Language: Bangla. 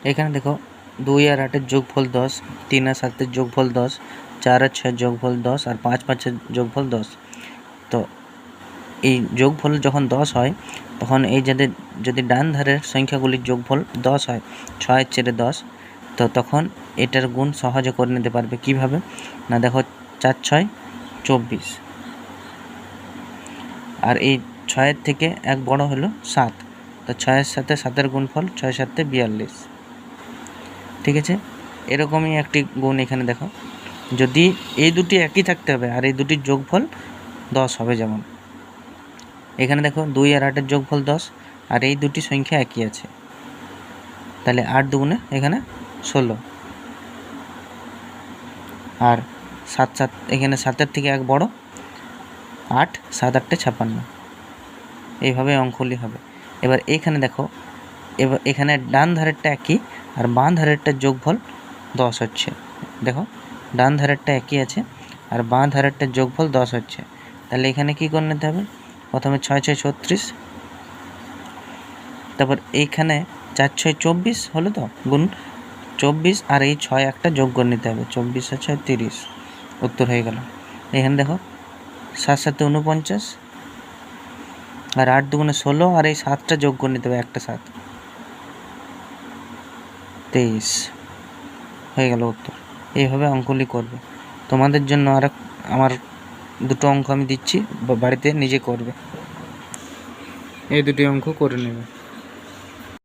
এখানে দেখো 2 আর 8-এর যোগফল 10, 3 আর 7-এর যোগফল 10, 4 আর 6-এর যোগফল 10 আর 5 5-এর যোগফল 10। তো এই যোগফল যখন 10 হয় তখন এই যদি ডান ধারের সংখ্যাগুলির যোগফল 10 হয়, 6-এর চেয়ে 10, তো তখন এটার গুণ সহজে করে নিতে পারবে। কিভাবে না, দেখো 4 6 24, আর এই 6-এর থেকে এক বড় হলো 7, তো 6-এর সাথে 7-এর গুণফল 6 7 42। ঠিক আছে, এরকমই একটি গুণ এখানে দেখো, যদি এই দুটি একই থাকতে হবে আর এই দুটির যোগফল 10 হবে। যেমন এখানে দেখো 2 আর 8-এর যোগফল 10 আর এই দুটি সংখ্যা একই আছে, তাহলে 8 দুগুণে এখানে 16, আর 7 7 এখানে 7-এর থেকে এক বড় 8, 7 8 56, এইভাবে অঙ্কগুলি হবে। এবার এইখানে দেখো, এবার এখানে ডান ধারেরটা একই আর বাঁ ধারেরটার যোগফল 10 হচ্ছে। দেখো ডান ধারেরটা একই আছে আর বাঁ ধারেরটার যোগফল 10 হচ্ছে, তাহলে এখানে কী করে নিতে হবে, প্রথমে 6 6 36, তারপর এইখানে 4 6 24 হলো, তো গুণ 24 আর এই 6 একটা যোগ করে নিতে হবে, 24 আর 6 30, উত্তর হয়ে গেল। এখানে দেখো 7 7 49 আর 8 দুগুণে 16 আর এই 7টা যোগ করে নিতে হবে, একটা 7, 23 হয়ে গেল উত্তর। এইভাবে অঙ্কগুলি করবে। তোমাদের জন্য আর আমার দুটো অঙ্ক আমি দিচ্ছি, বাড়িতে নিজে করবে, এই দুটি অঙ্ক করে নেবে।